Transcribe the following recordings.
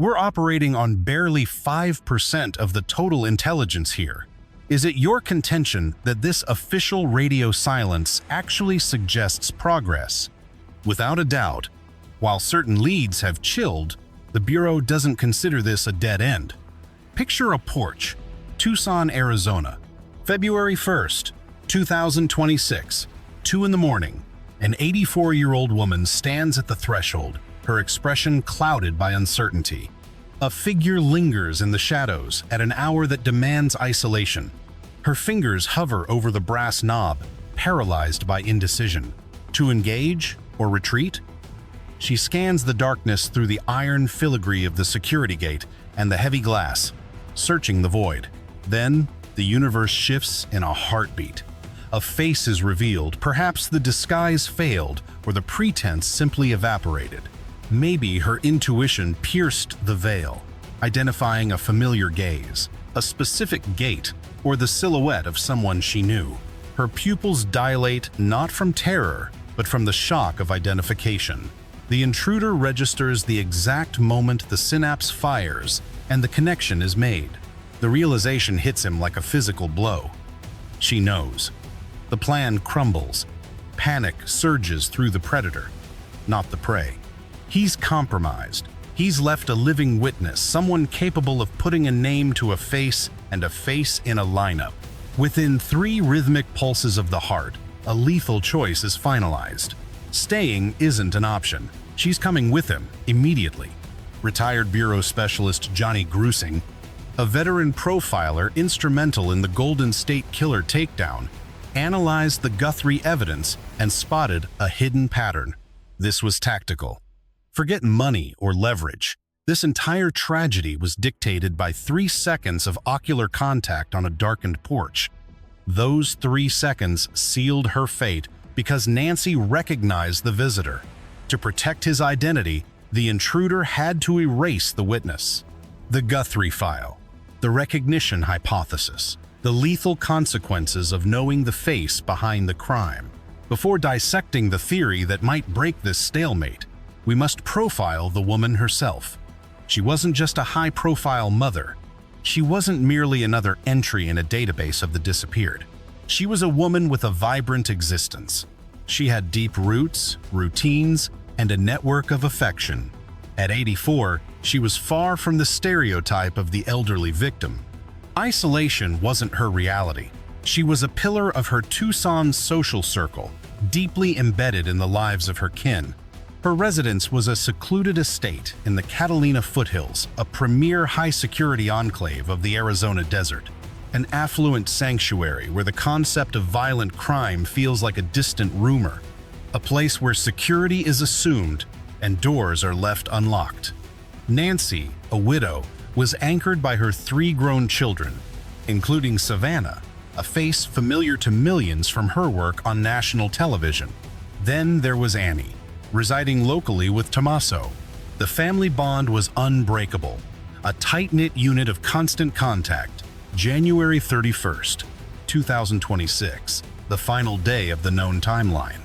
We're operating on barely 5% of the total intelligence here. Is it your contention that this official radio silence actually suggests progress? Without a doubt, while certain leads have chilled, the Bureau doesn't consider this a dead end. Picture a porch, Tucson, Arizona, February 1st, 2026, 2 in the morning. An 84-year-old woman stands at the threshold, her expression clouded by uncertainty. A figure lingers in the shadows at an hour that demands isolation. Her fingers hover over the brass knob, paralyzed by indecision. To engage or retreat? She scans the darkness through the iron filigree of the security gate and the heavy glass, searching the void. Then, the universe shifts in a heartbeat. A face is revealed, perhaps the disguise failed or the pretense simply evaporated. Maybe her intuition pierced the veil, identifying a familiar gaze, a specific gait, or the silhouette of someone she knew. Her pupils dilate not from terror, but from the shock of identification. The intruder registers the exact moment the synapse fires and the connection is made. The realization hits him like a physical blow. She knows. The plan crumbles. Panic surges through the predator, not the prey. He's compromised. He's left a living witness, someone capable of putting a name to a face and a face in a lineup. Within 3 rhythmic pulses of the heart, a lethal choice is finalized. Staying isn't an option. She's coming with him, immediately. Retired Bureau Specialist Johnny Grusing, a veteran profiler instrumental in the Golden State Killer takedown, analyzed the Guthrie evidence and spotted a hidden pattern. This was tactical. Forget money or leverage. This entire tragedy was dictated by 3 seconds of ocular contact on a darkened porch. Those 3 seconds sealed her fate because Nancy recognized the visitor. To protect his identity, the intruder had to erase the witness. The Guthrie file, the recognition hypothesis, the lethal consequences of knowing the face behind the crime. Before dissecting the theory that might break this stalemate, we must profile the woman herself. She wasn't just a high-profile mother. She wasn't merely another entry in a database of the disappeared. She was a woman with a vibrant existence. She had deep roots, routines, and a network of affection. At 84, she was far from the stereotype of the elderly victim. Isolation wasn't her reality. She was a pillar of her Tucson social circle, deeply embedded in the lives of her kin. Her residence was a secluded estate in the Catalina foothills, a premier high-security enclave of the Arizona desert. An affluent sanctuary where the concept of violent crime feels like a distant rumor. A place where security is assumed and doors are left unlocked. Nancy, a widow, was anchored by her 3 grown children, including Savannah, a face familiar to millions from her work on national television. Then there was Annie, residing locally with Tommaso. The family bond was unbreakable, a tight-knit unit of constant contact. January 31st, 2026, the final day of the known timeline.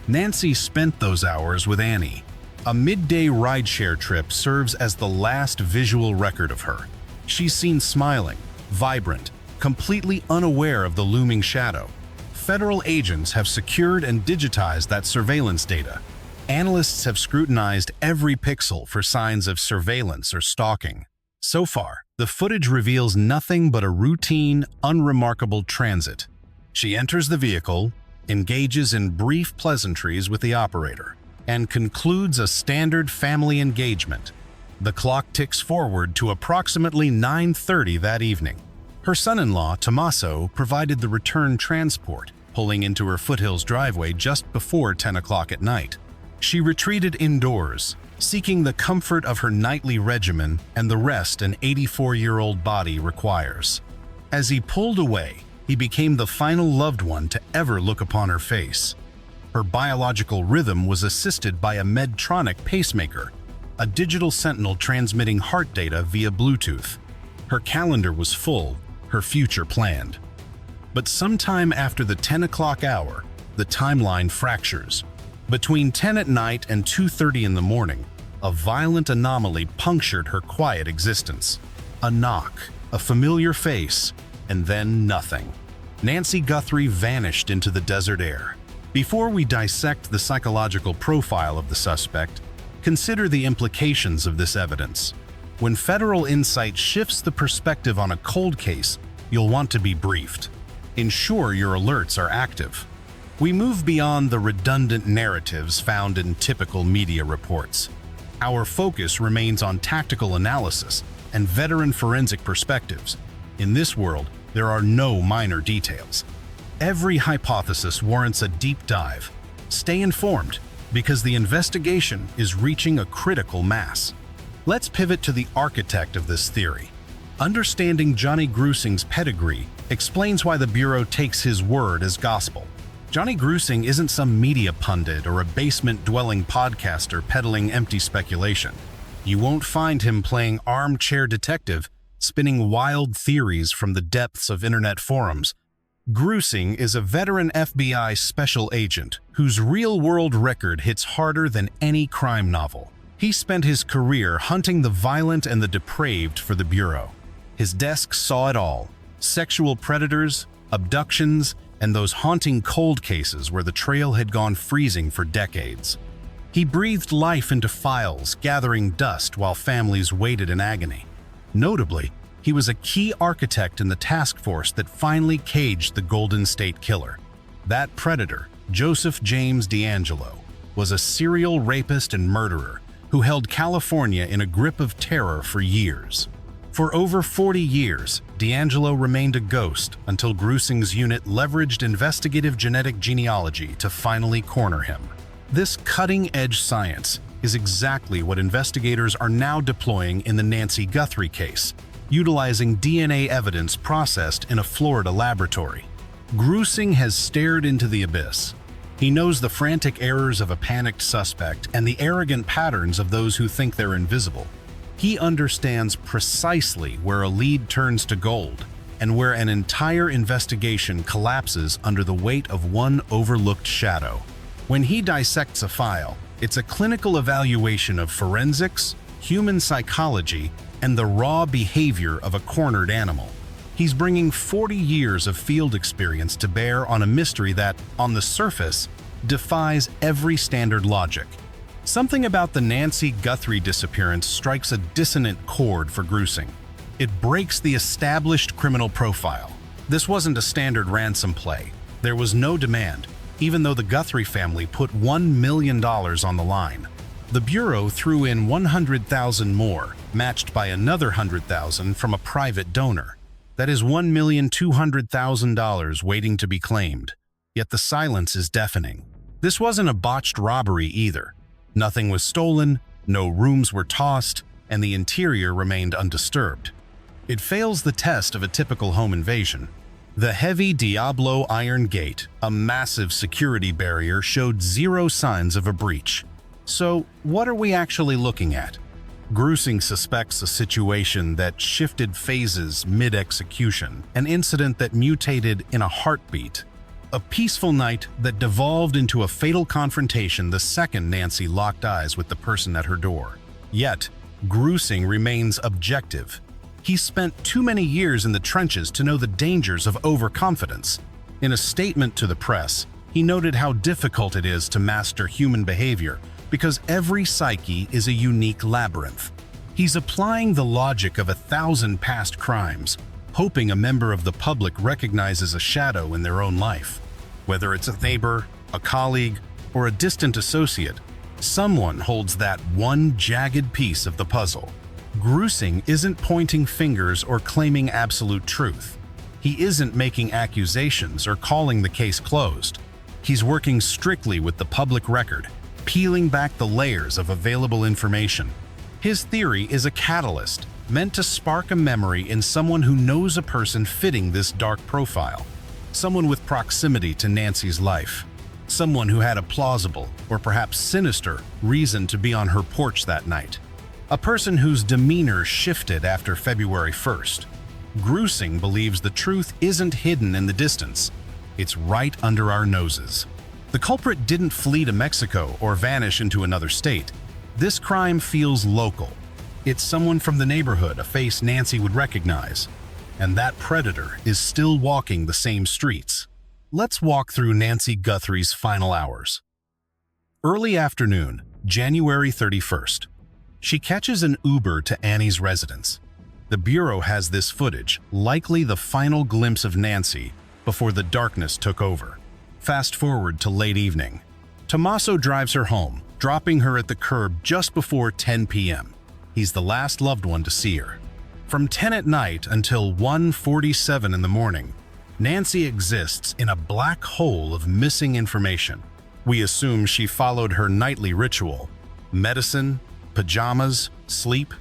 Nancy spent those hours with Annie. A midday rideshare trip serves as the last visual record of her. She's seen smiling, vibrant, completely unaware of the looming shadow. Federal agents have secured and digitized that surveillance data. Analysts have scrutinized every pixel for signs of surveillance or stalking. So far, the footage reveals nothing but a routine, unremarkable transit. She enters the vehicle, engages in brief pleasantries with the operator, and concludes a standard family engagement. The clock ticks forward to approximately 9:30 that evening. Her son-in-law, Tommaso, provided the return transport, pulling into her foothills driveway just before 10 o'clock at night. She retreated indoors, seeking the comfort of her nightly regimen and the rest an 84-year-old body requires. As he pulled away, he became the final loved one to ever look upon her face. Her biological rhythm was assisted by a Medtronic pacemaker, a digital sentinel transmitting heart data via Bluetooth. Her calendar was full, her future planned. But sometime after the 10 o'clock hour, the timeline fractures. Between 10 at night and 2:30 in the morning, A violent anomaly punctured her quiet existence. A knock, a familiar face, and then nothing. Nancy Guthrie vanished into the desert air. Before we dissect the psychological profile of the suspect, consider the implications of this evidence. When federal insight shifts the perspective on a cold case, you'll want to be briefed. Ensure your alerts are active. We move beyond the redundant narratives found in typical media reports. Our focus remains on tactical analysis and veteran forensic perspectives. In this world, there are no minor details. Every hypothesis warrants a deep dive. Stay informed, because the investigation is reaching a critical mass. Let's pivot to the architect of this theory. Understanding Johnny Grusing's pedigree explains why the Bureau takes his word as gospel. Johnny Grusing isn't some media pundit or a basement-dwelling podcaster peddling empty speculation. You won't find him playing armchair detective, spinning wild theories from the depths of internet forums. Grusing is a veteran FBI special agent whose real-world record hits harder than any crime novel. He spent his career hunting the violent and the depraved for the Bureau. His desk saw it all: sexual predators, abductions, and those haunting cold cases where the trail had gone freezing for decades. He breathed life into files, gathering dust while families waited in agony. Notably, he was a key architect in the task force that finally caged the Golden State Killer. That predator, Joseph James D'Angelo, was a serial rapist and murderer who held California in a grip of terror for years. For over 40 years, D'Angelo remained a ghost until Grusing's unit leveraged investigative genetic genealogy to finally corner him. This cutting-edge science is exactly what investigators are now deploying in the Nancy Guthrie case, utilizing DNA evidence processed in a Florida laboratory. Grusing has stared into the abyss. He knows the frantic errors of a panicked suspect and the arrogant patterns of those who think they're invisible. He understands precisely where a lead turns to gold and where an entire investigation collapses under the weight of one overlooked shadow. When he dissects a file, it's a clinical evaluation of forensics, human psychology, and the raw behavior of a cornered animal. He's bringing 40 years of field experience to bear on a mystery that, on the surface, defies every standard logic. Something about the Nancy Guthrie disappearance strikes a dissonant chord for Grusing. It breaks the established criminal profile. This wasn't a standard ransom play. There was no demand, even though the Guthrie family put $1 million on the line. The Bureau threw in $100,000 more, matched by another $100,000 from a private donor. That is $1,200,000 waiting to be claimed. Yet the silence is deafening. This wasn't a botched robbery either. Nothing was stolen, no rooms were tossed, and the interior remained undisturbed. It fails the test of a typical home invasion. The heavy Diablo iron gate, a massive security barrier, showed zero signs of a breach. So, what are we actually looking at? Grusing suspects a situation that shifted phases mid-execution, an incident that mutated in a heartbeat. A peaceful night that devolved into a fatal confrontation the second Nancy locked eyes with the person at her door. Yet, Grusing remains objective. He spent too many years in the trenches to know the dangers of overconfidence. In a statement to the press, he noted how difficult it is to master human behavior because every psyche is a unique labyrinth. He's applying the logic of 1,000 past crimes, hoping a member of the public recognizes a shadow in their own life. Whether it's a neighbor, a colleague, or a distant associate, someone holds that one jagged piece of the puzzle. Grusing isn't pointing fingers or claiming absolute truth. He isn't making accusations or calling the case closed. He's working strictly with the public record, peeling back the layers of available information. His theory is a catalyst, meant to spark a memory in someone who knows a person fitting this dark profile. Someone with proximity to Nancy's life. Someone who had a plausible, or perhaps sinister, reason to be on her porch that night. A person whose demeanor shifted after February 1st. Grusing believes the truth isn't hidden in the distance. It's right under our noses. The culprit didn't flee to Mexico or vanish into another state. This crime feels local. It's someone from the neighborhood, a face Nancy would recognize. And that predator is still walking the same streets. Let's walk through Nancy Guthrie's final hours. Early afternoon, January 31st. She catches an Uber to Annie's residence. The Bureau has this footage, likely the final glimpse of Nancy before the darkness took over. Fast forward to late evening. Tommaso drives her home, dropping her at the curb just before 10 p.m. He's the last loved one to see her. From 10 at night until 1:47 in the morning, Nancy exists in a black hole of missing information. We assume she followed her nightly ritual: medicine, pajamas, sleep.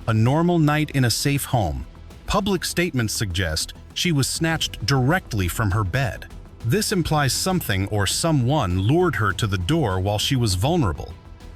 A normal night in a safe home. Public statements suggest she was snatched directly from her bed. This implies something or someone lured her to the door while she was vulnerable.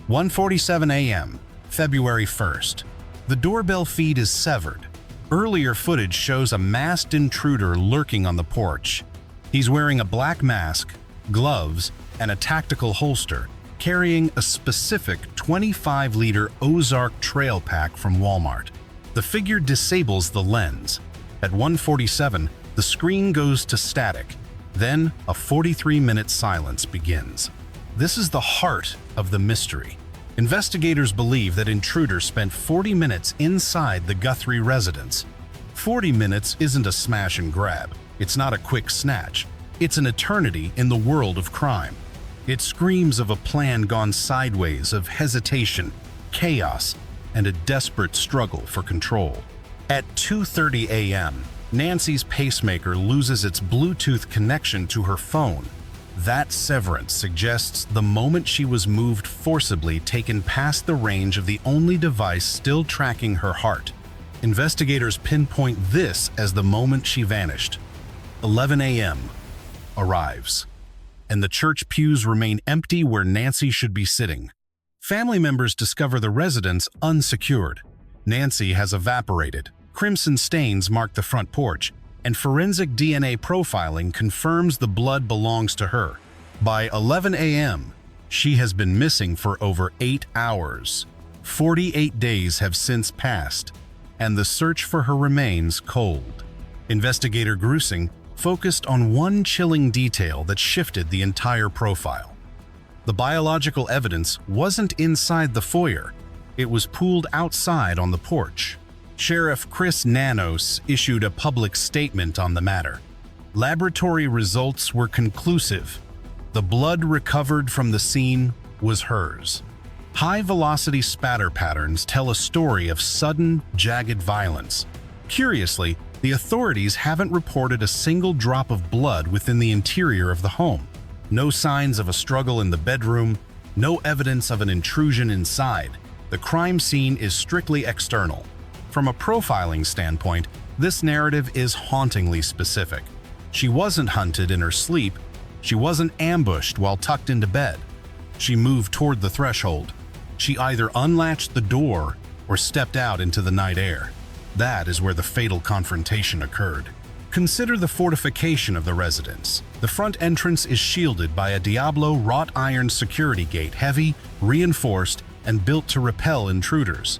1:47 a.m., February 1st. The doorbell feed is severed. Earlier footage shows a masked intruder lurking on the porch. He's wearing a black mask, gloves, and a tactical holster, carrying a specific 25-liter Ozark trail pack from Walmart. The figure disables the lens. At 1:47, the screen goes to static. Then, a 43-minute silence begins. This is the heart of the mystery. Investigators believe that intruders spent 40 minutes inside the Guthrie residence. 40 minutes isn't a smash and grab. It's not a quick snatch. It's an eternity in the world of crime. It screams of a plan gone sideways, of hesitation, chaos, and a desperate struggle for control. At 2:30 a.m., Nancy's pacemaker loses its Bluetooth connection to her phone. That severance suggests the moment she was moved forcibly, taken past the range of the only device still tracking her heart. Investigators pinpoint this as the moment she vanished. 11 a.m. arrives, and the church pews remain empty where Nancy should be sitting. Family members discover the residence unsecured. Nancy has evaporated. Crimson stains mark the front porch, and forensic DNA profiling confirms the blood belongs to her. By 11 a.m., she has been missing for over 8 hours. 48 days have since passed, and the search for her remains cold. Investigator Grusing focused on one chilling detail that shifted the entire profile. The biological evidence wasn't inside the foyer. It was pooled outside on the porch. Sheriff Chris Nanos issued a public statement on the matter. Laboratory results were conclusive. The blood recovered from the scene was hers. High-velocity spatter patterns tell a story of sudden, jagged violence. Curiously, the authorities haven't reported a single drop of blood within the interior of the home. No signs of a struggle in the bedroom, no evidence of an intrusion inside. The crime scene is strictly external. From a profiling standpoint, this narrative is hauntingly specific. She wasn't hunted in her sleep. She wasn't ambushed while tucked into bed. She moved toward the threshold. She either unlatched the door or stepped out into the night air. That is where the fatal confrontation occurred. Consider the fortification of the residence. The front entrance is shielded by a Diablo wrought iron security gate, heavy, reinforced, and built to repel intruders.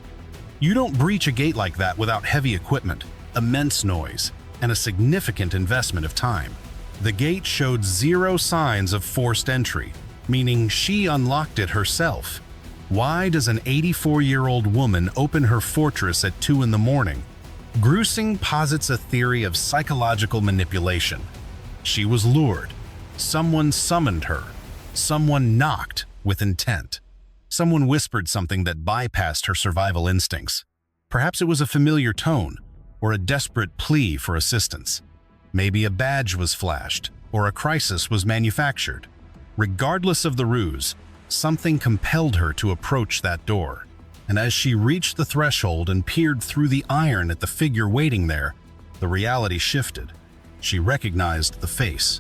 You don't breach a gate like that without heavy equipment, immense noise, and a significant investment of time. The gate showed zero signs of forced entry, meaning she unlocked it herself. Why does an 84-year-old woman open her fortress at 2 in the morning? Grusing posits a theory of psychological manipulation. She was lured. Someone summoned her. Someone knocked with intent. Someone whispered something that bypassed her survival instincts. Perhaps it was a familiar tone, or a desperate plea for assistance. Maybe a badge was flashed, or a crisis was manufactured. Regardless of the ruse, something compelled her to approach that door. And as she reached the threshold and peered through the iron at the figure waiting there, the reality shifted. She recognized the face.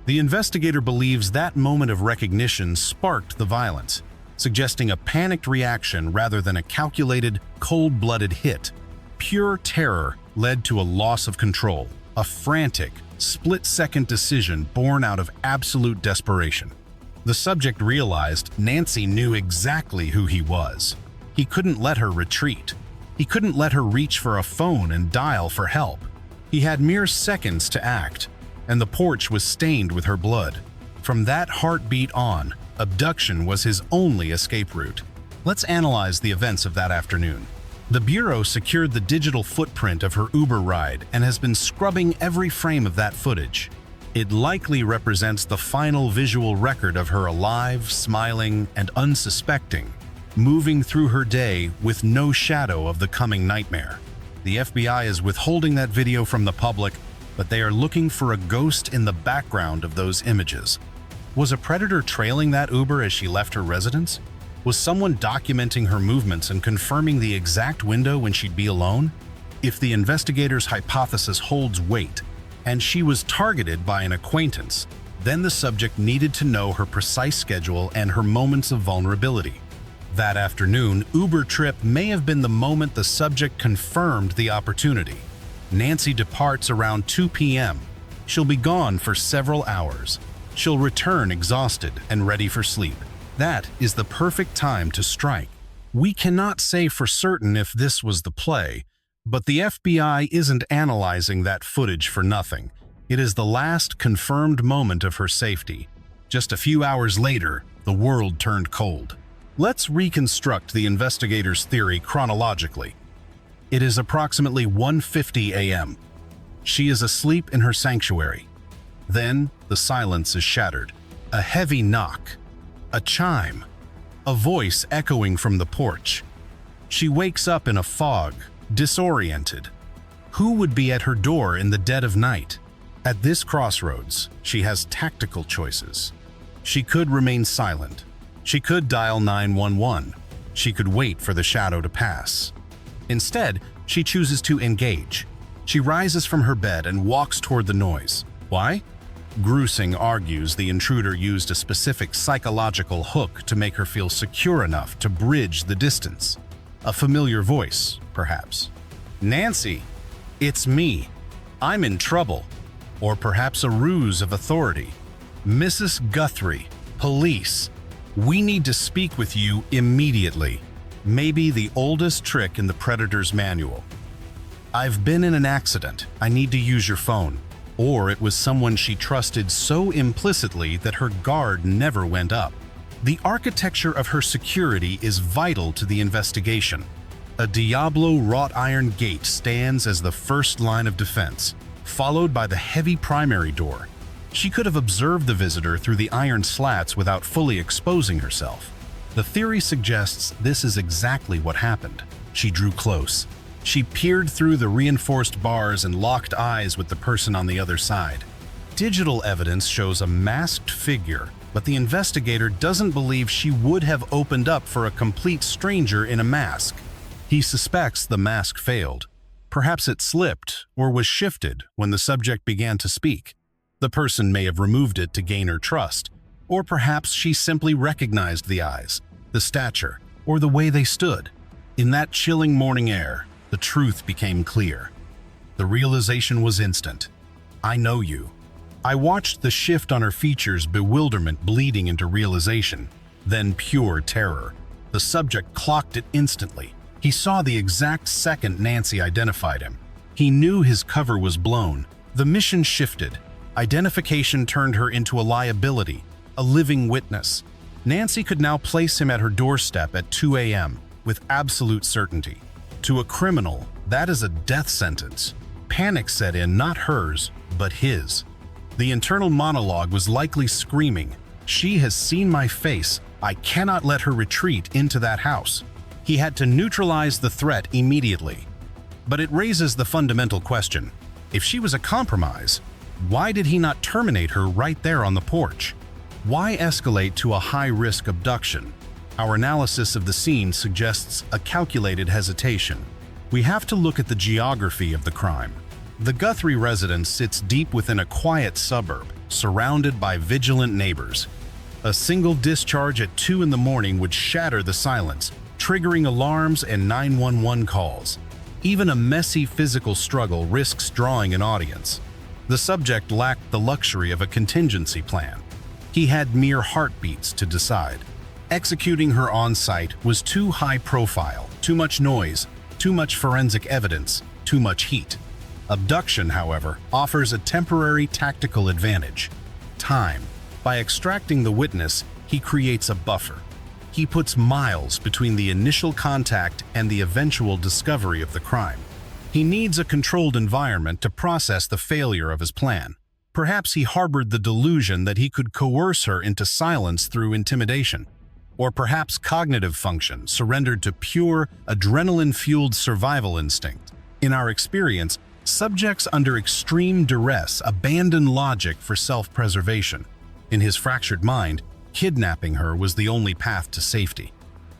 The investigator believes that moment of recognition sparked the violence, suggesting a panicked reaction rather than a calculated, cold-blooded hit. Pure terror led to a loss of control, a frantic, split-second decision born out of absolute desperation. The subject realized Nancy knew exactly who he was. He couldn't let her retreat. He couldn't let her reach for a phone and dial for help. He had mere seconds to act, and the porch was stained with her blood. From that heartbeat on, abduction was his only escape route. Let's analyze the events of that afternoon. The Bureau secured the digital footprint of her Uber ride and has been scrubbing every frame of that footage. It likely represents the final visual record of her alive, smiling, and unsuspecting, moving through her day with no shadow of the coming nightmare. The FBI is withholding that video from the public, but they are looking for a ghost in the background of those images. Was a predator trailing that Uber as she left her residence? Was someone documenting her movements and confirming the exact window when she'd be alone? If the investigators' hypothesis holds weight, and she was targeted by an acquaintance, then the subject needed to know her precise schedule and her moments of vulnerability. That afternoon, Uber trip may have been the moment the subject confirmed the opportunity. Nancy departs around 2 p.m. She'll be gone for several hours. She'll return exhausted and ready for sleep. That is the perfect time to strike. We cannot say for certain if this was the play, but the FBI isn't analyzing that footage for nothing. It is the last confirmed moment of her safety. Just a few hours later, the world turned cold. Let's reconstruct the investigators' theory chronologically. It is approximately 1:50 a.m. She is asleep in her sanctuary. Then, the silence is shattered. A heavy knock. A chime. A voice echoing from the porch. She wakes up in a fog, disoriented. Who would be at her door in the dead of night? At this crossroads, she has tactical choices. She could remain silent. She could dial 911. She could wait for the shadow to pass. Instead, she chooses to engage. She rises from her bed and walks toward the noise. Why? Grusing argues the intruder used a specific psychological hook to make her feel secure enough to bridge the distance. A familiar voice, perhaps. Nancy, it's me. I'm in trouble. Or perhaps a ruse of authority. Mrs. Guthrie, police. We need to speak with you immediately. Maybe the oldest trick in the Predator's manual. I've been in an accident. I need to use your phone. Or it was someone she trusted so implicitly that her guard never went up. The architecture of her security is vital to the investigation. A Diablo wrought iron gate stands as the first line of defense, followed by the heavy primary door. She could have observed the visitor through the iron slats without fully exposing herself. The theory suggests this is exactly what happened. She drew close. She peered through the reinforced bars and locked eyes with the person on the other side. Digital evidence shows a masked figure, but the investigator doesn't believe she would have opened up for a complete stranger in a mask. He suspects the mask failed. Perhaps it slipped or was shifted when the subject began to speak. The person may have removed it to gain her trust, or perhaps she simply recognized the eyes, the stature, or the way they stood. In that chilling morning air, the truth became clear. The realization was instant. I know you. I watched the shift on her features, bewilderment bleeding into realization, then pure terror. The subject clocked it instantly. He saw the exact second Nancy identified him. He knew his cover was blown. The mission shifted. Identification turned her into a liability, a living witness. Nancy could now place him at her doorstep at 2 a.m. with absolute certainty. To a criminal, that is a death sentence. Panic set in, not hers, but his. The internal monologue was likely screaming, "She has seen my face. I cannot let her retreat into that house." He had to neutralize the threat immediately. But it raises the fundamental question. If she was a compromise, why did he not terminate her right there on the porch? Why escalate to a high-risk abduction? Our analysis of the scene suggests a calculated hesitation. We have to look at the geography of the crime. The Guthrie residence sits deep within a quiet suburb, surrounded by vigilant neighbors. A single discharge at 2 in the morning would shatter the silence, triggering alarms and 911 calls. Even a messy physical struggle risks drawing an audience. The subject lacked the luxury of a contingency plan. He had mere heartbeats to decide. Executing her on-site was too high profile, too much noise, too much forensic evidence, too much heat. Abduction, however, offers a temporary tactical advantage: time. By extracting the witness, he creates a buffer. He puts miles between the initial contact and the eventual discovery of the crime. He needs a controlled environment to process the failure of his plan. Perhaps he harbored the delusion that he could coerce her into silence through intimidation. Or perhaps cognitive function surrendered to pure, adrenaline-fueled survival instinct. In our experience, subjects under extreme duress abandon logic for self-preservation. In his fractured mind, kidnapping her was the only path to safety.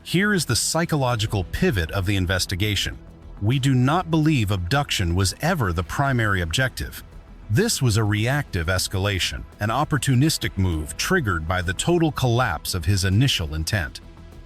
Here is the psychological pivot of the investigation. We do not believe abduction was ever the primary objective. This was a reactive escalation, an opportunistic move triggered by the total collapse of his initial intent.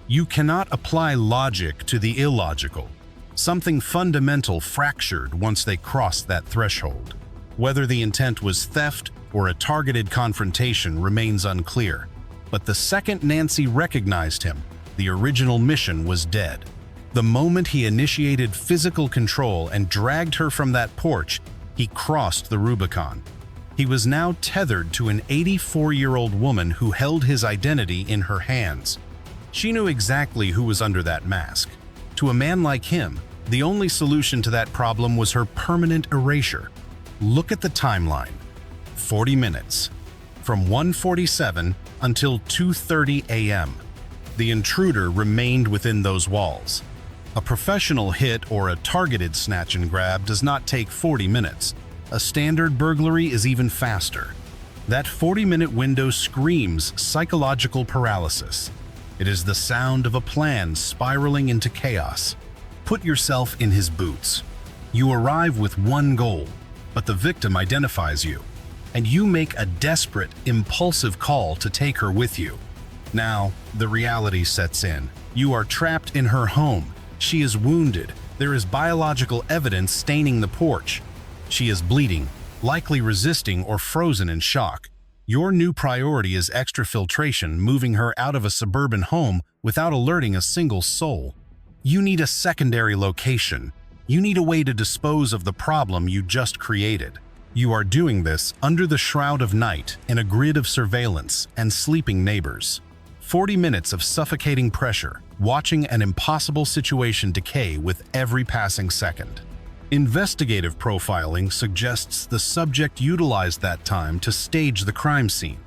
You cannot apply logic to the illogical. Something fundamental fractured once they crossed that threshold. Whether the intent was theft or a targeted confrontation remains unclear. But the second Nancy recognized him, the original mission was dead. The moment he initiated physical control and dragged her from that porch, he crossed the Rubicon. He was now tethered to an 84-year-old woman who held his identity in her hands. She knew exactly who was under that mask. To a man like him, the only solution to that problem was her permanent erasure. Look at the timeline. 40 minutes. From 1:47 until 2:30 a.m. The intruder remained within those walls. A professional hit or a targeted snatch and grab does not take 40 minutes. A standard burglary is even faster. That 40-minute window screams psychological paralysis. It is the sound of a plan spiraling into chaos. Put yourself in his boots. You arrive with one goal, but the victim identifies you, and you make a desperate, impulsive call to take her with you. Now, the reality sets in. You are trapped in her home. She is wounded. There is biological evidence staining the porch. She is bleeding, likely resisting or frozen in shock. Your new priority is exfiltration, moving her out of a suburban home without alerting a single soul. You need a secondary location. You need a way to dispose of the problem you just created. You are doing this under the shroud of night in a grid of surveillance and sleeping neighbors. 40 minutes of suffocating pressure, watching an impossible situation decay with every passing second. Investigative profiling suggests the subject utilized that time to stage the crime scene.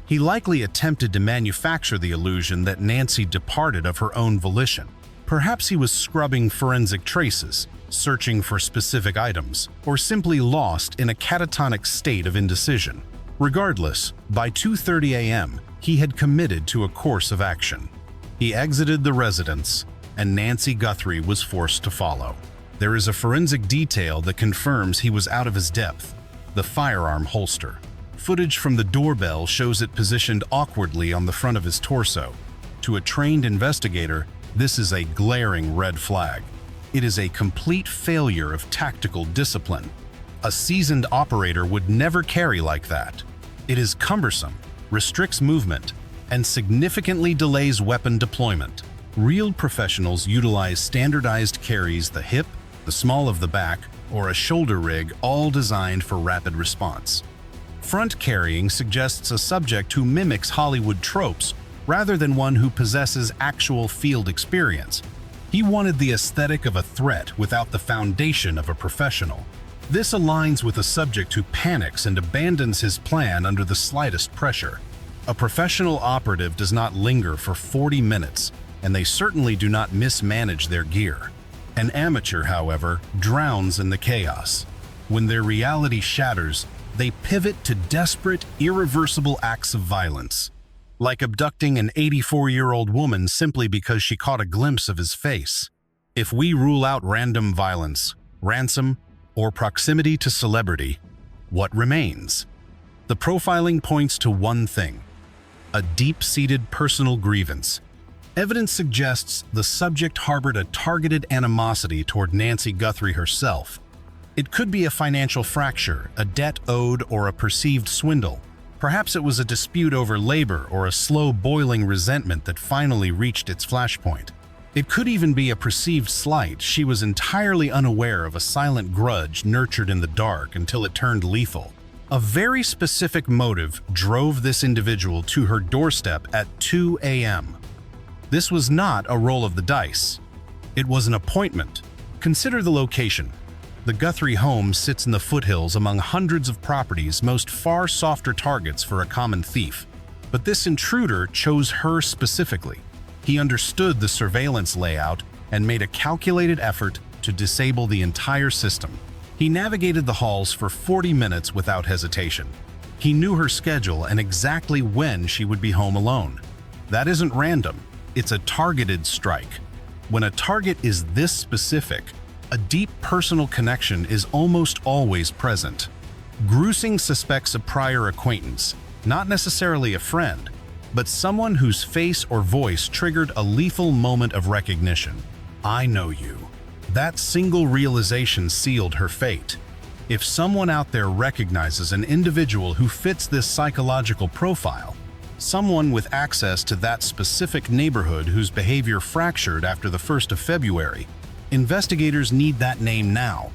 He likely attempted to manufacture the illusion that Nancy departed of her own volition. Perhaps he was scrubbing forensic traces, searching for specific items, or simply lost in a catatonic state of indecision. Regardless, by 2:30 a.m., he had committed to a course of action. He exited the residence, and Nancy Guthrie was forced to follow. There is a forensic detail that confirms he was out of his depth: the firearm holster. Footage from the doorbell shows it positioned awkwardly on the front of his torso. To a trained investigator, this is a glaring red flag. It is a complete failure of tactical discipline. A seasoned operator would never carry like that. It is cumbersome, restricts movement, and significantly delays weapon deployment. Real professionals utilize standardized carries: the hip, the small of the back, or a shoulder rig, all designed for rapid response. Front carrying suggests a subject who mimics Hollywood tropes rather than one who possesses actual field experience. He wanted the aesthetic of a threat without the foundation of a professional. This aligns with a subject who panics and abandons his plan under the slightest pressure. A professional operative does not linger for 40 minutes, and they certainly do not mismanage their gear. An amateur, however, drowns in the chaos. When their reality shatters, they pivot to desperate, irreversible acts of violence, like abducting an 84-year-old woman simply because she caught a glimpse of his face. If we rule out random violence, ransom, or proximity to celebrity, what remains? The profiling points to one thing: a deep-seated personal grievance. Evidence suggests the subject harbored a targeted animosity toward Nancy Guthrie herself. It could be a financial fracture, a debt owed, or a perceived swindle. Perhaps it was a dispute over labor or a slow-boiling resentment that finally reached its flashpoint. It could even be a perceived slight. She was entirely unaware of a silent grudge nurtured in the dark until it turned lethal. A very specific motive drove this individual to her doorstep at 2 a.m. This was not a roll of the dice. It was an appointment. Consider the location. The Guthrie home sits in the foothills among hundreds of properties, most far softer targets for a common thief. But this intruder chose her specifically. He understood the surveillance layout and made a calculated effort to disable the entire system. He navigated the halls for 40 minutes without hesitation. He knew her schedule and exactly when she would be home alone. That isn't random. It's a targeted strike. When a target is this specific, a deep personal connection is almost always present. Grusing suspects a prior acquaintance, not necessarily a friend, but someone whose face or voice triggered a lethal moment of recognition. I know you. That single realization sealed her fate. If someone out there recognizes an individual who fits this psychological profile, someone with access to that specific neighborhood whose behavior fractured after the 1st of February, investigators need that name now.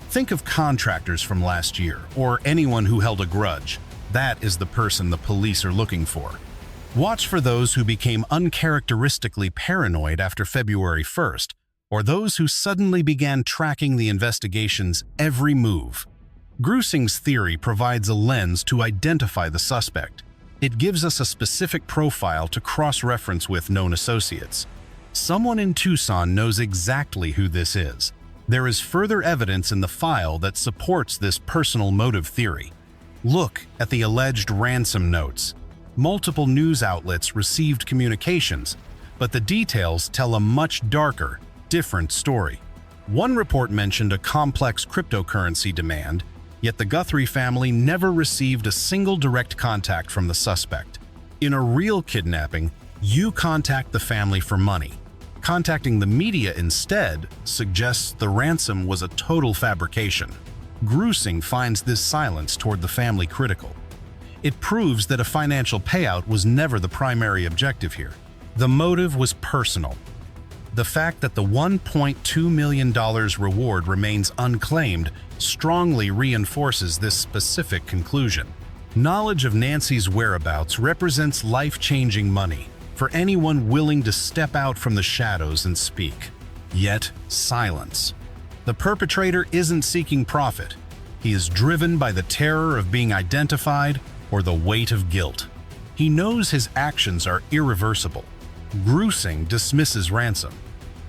Think of contractors from last year, or anyone who held a grudge. That is the person the police are looking for. Watch for those who became uncharacteristically paranoid after February 1st, or those who suddenly began tracking the investigation's every move. Grusing's theory provides a lens to identify the suspect. It gives us a specific profile to cross-reference with known associates. Someone in Tucson knows exactly who this is. There is further evidence in the file that supports this personal motive theory. Look at the alleged ransom notes. Multiple news outlets received communications, but the details tell a much darker, different story. One report mentioned a complex cryptocurrency demand, yet the Guthrie family never received a single direct contact from the suspect. In a real kidnapping, you contact the family for money. Contacting the media instead suggests the ransom was a total fabrication. Grusing finds this silence toward the family critical. It proves that a financial payout was never the primary objective here. The motive was personal. The fact that the $1.2 million reward remains unclaimed strongly reinforces this specific conclusion. Knowledge of Nancy's whereabouts represents life-changing money for anyone willing to step out from the shadows and speak. Yet, silence. The perpetrator isn't seeking profit. He is driven by the terror of being identified or the weight of guilt. He knows his actions are irreversible. Grusing dismisses Ransom.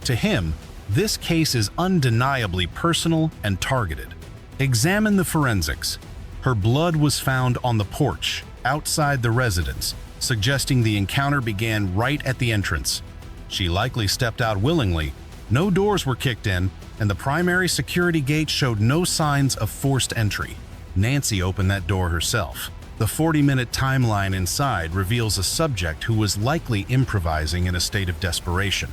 To him, this case is undeniably personal and targeted. Examine the forensics. Her blood was found on the porch, outside the residence, suggesting the encounter began right at the entrance. She likely stepped out willingly. No doors were kicked in, and the primary security gate showed no signs of forced entry. Nancy opened that door herself. The 40-minute timeline inside reveals a subject who was likely improvising in a state of desperation.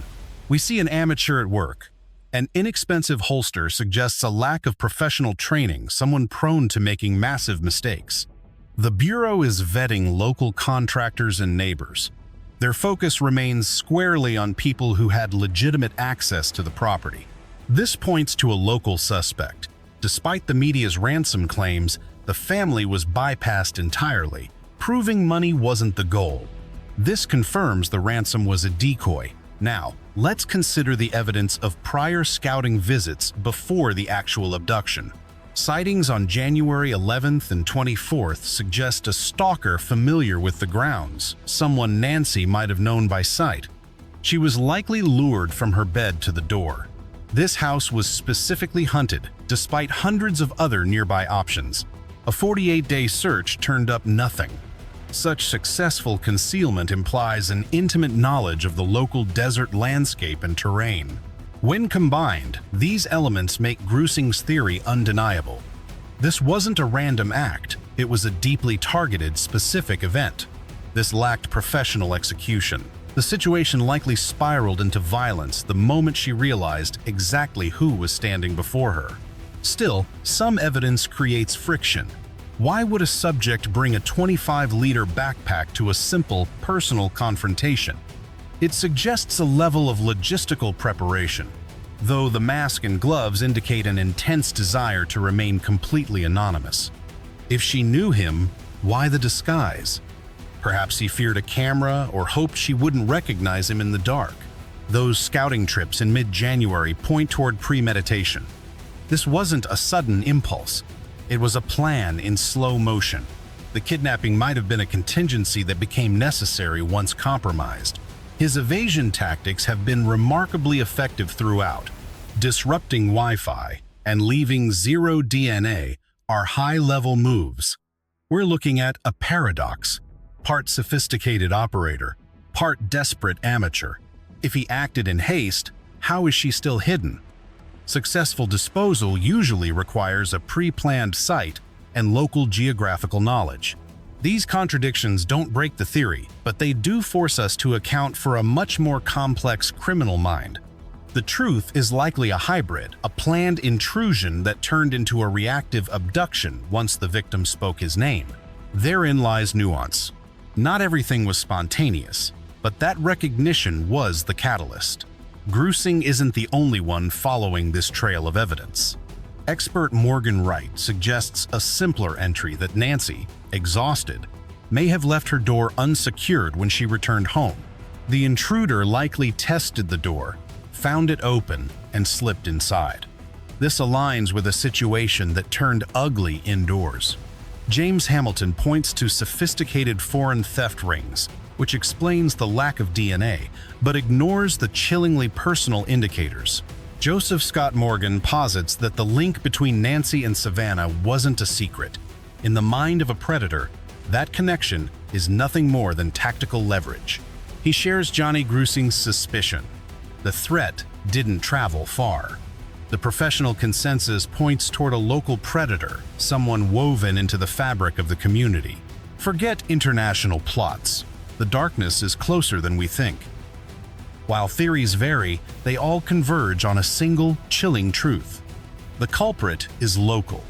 We see an amateur at work. An inexpensive holster suggests a lack of professional training, someone prone to making massive mistakes. The Bureau is vetting local contractors and neighbors. Their focus remains squarely on people who had legitimate access to the property. This points to a local suspect. Despite the media's ransom claims, the family was bypassed entirely, proving money wasn't the goal. This confirms the ransom was a decoy. Now, let's consider the evidence of prior scouting visits before the actual abduction. Sightings on January 11th and 24th suggest a stalker familiar with the grounds, someone Nancy might have known by sight. She was likely lured from her bed to the door. This house was specifically hunted, despite hundreds of other nearby options. A 48-day search turned up nothing. Such successful concealment implies an intimate knowledge of the local desert landscape and terrain. When combined, these elements make Grusing's theory undeniable. This wasn't a random act, it was a deeply targeted, specific event. This lacked professional execution. The situation likely spiraled into violence the moment she realized exactly who was standing before her. Still, some evidence creates friction. Why would a subject bring a 25-liter backpack to a simple, personal confrontation? It suggests a level of logistical preparation, though the mask and gloves indicate an intense desire to remain completely anonymous. If she knew him, why the disguise? Perhaps he feared a camera or hoped she wouldn't recognize him in the dark. Those scouting trips in mid-January point toward premeditation. This wasn't a sudden impulse. It was a plan in slow motion. The kidnapping might have been a contingency that became necessary once compromised. His evasion tactics have been remarkably effective throughout. Disrupting Wi-Fi and leaving zero DNA are high-level moves. We're looking at a paradox. Part sophisticated operator, part desperate amateur. If he acted in haste, how is she still hidden? Successful disposal usually requires a pre-planned site and local geographical knowledge. These contradictions don't break the theory, but they do force us to account for a much more complex criminal mind. The truth is likely a hybrid, a planned intrusion that turned into a reactive abduction once the victim spoke his name. Therein lies nuance. Not everything was spontaneous, but that recognition was the catalyst. Grusing isn't the only one following this trail of evidence. Expert Morgan Wright suggests a simpler entry that Nancy, exhausted, may have left her door unsecured when she returned home. The intruder likely tested the door, found it open, and slipped inside. This aligns with a situation that turned ugly indoors. James Hamilton points to sophisticated foreign theft rings, which explains the lack of DNA, but ignores the chillingly personal indicators. Joseph Scott Morgan posits that the link between Nancy and Savannah wasn't a secret. In the mind of a predator, that connection is nothing more than tactical leverage. He shares Johnny Grusing's suspicion. The threat didn't travel far. The professional consensus points toward a local predator, someone woven into the fabric of the community. Forget international plots. The darkness is closer than we think. While theories vary, they all converge on a single, chilling truth. The culprit is local.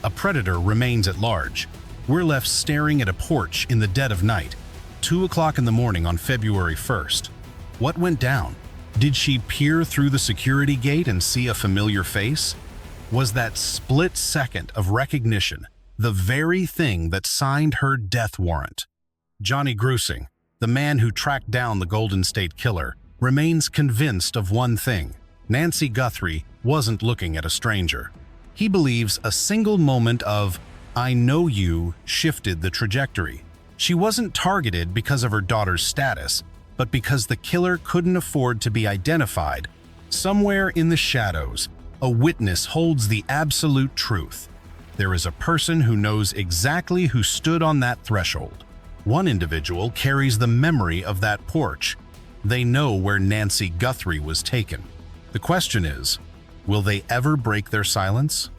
A predator remains at large. We're left staring at a porch in the dead of night, 2 o'clock in the morning on February 1st. What went down? Did she peer through the security gate and see a familiar face? Was that split second of recognition the very thing that signed her death warrant? Johnny Grusing, the man who tracked down the Golden State Killer, remains convinced of one thing: Nancy Guthrie wasn't looking at a stranger. He believes a single moment of "I know you" shifted the trajectory. She wasn't targeted because of her daughter's status, but because the killer couldn't afford to be identified. Somewhere in the shadows, a witness holds the absolute truth. There is a person who knows exactly who stood on that threshold. One individual carries the memory of that porch. They know where Nancy Guthrie was taken. The question is, will they ever break their silence?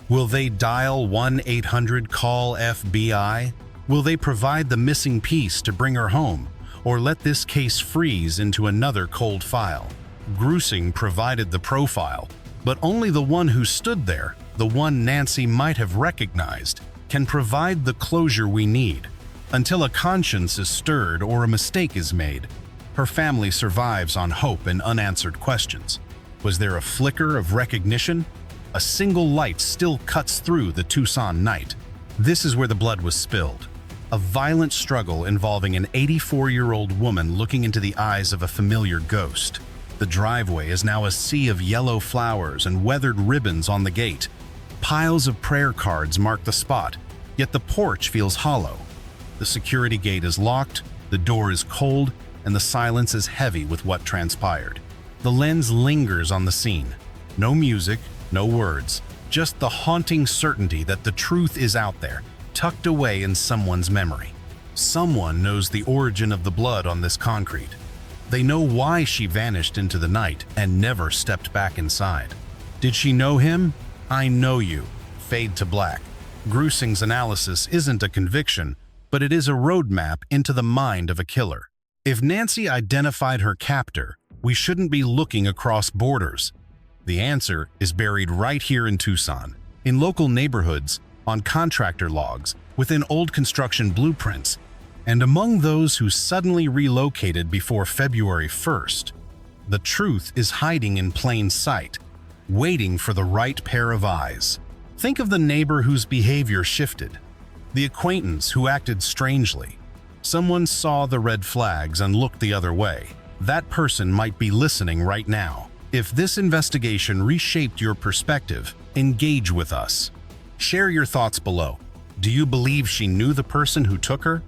Will they dial 1-800-CALL-FBI? Will they provide the missing piece to bring her home, or let this case freeze into another cold file? Grusing provided the profile, but only the one who stood there, the one Nancy might have recognized, can provide the closure we need. Until a conscience is stirred or a mistake is made, her family survives on hope and unanswered questions. Was there a flicker of recognition? A single light still cuts through the Tucson night. This is where the blood was spilled. A violent struggle involving an 84-year-old woman looking into the eyes of a familiar ghost. The driveway is now a sea of yellow flowers and weathered ribbons on the gate. Piles of prayer cards mark the spot, yet the porch feels hollow. The security gate is locked, the door is cold, and the silence is heavy with what transpired. The lens lingers on the scene. No music, no words, just the haunting certainty that the truth is out there, tucked away in someone's memory. Someone knows the origin of the blood on this concrete. They know why she vanished into the night and never stepped back inside. Did she know him? I know you. Fade to black. Grusing's analysis isn't a conviction, but it is a roadmap into the mind of a killer. If Nancy identified her captor, we shouldn't be looking across borders. The answer is buried right here in Tucson. In local neighborhoods, on contractor logs, within old construction blueprints, and among those who suddenly relocated before February 1st. The truth is hiding in plain sight, waiting for the right pair of eyes. Think of the neighbor whose behavior shifted, the acquaintance who acted strangely. Someone saw the red flags and looked the other way. That person might be listening right now. If this investigation reshaped your perspective, engage with us. Share your thoughts below. Do you believe she knew the person who took her?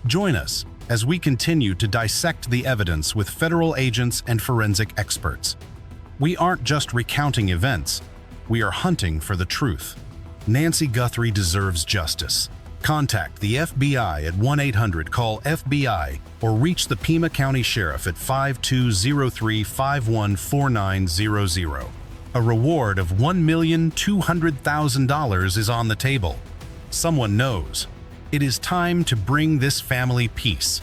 Join us as we continue to dissect the evidence with federal agents and forensic experts. We aren't just recounting events, we are hunting for the truth. Nancy Guthrie deserves justice. Contact the FBI at 1-800-CALL-FBI or reach the Pima County Sheriff at 5203-514900. A reward of $1,200,000 is on the table. Someone knows. It is time to bring this family peace.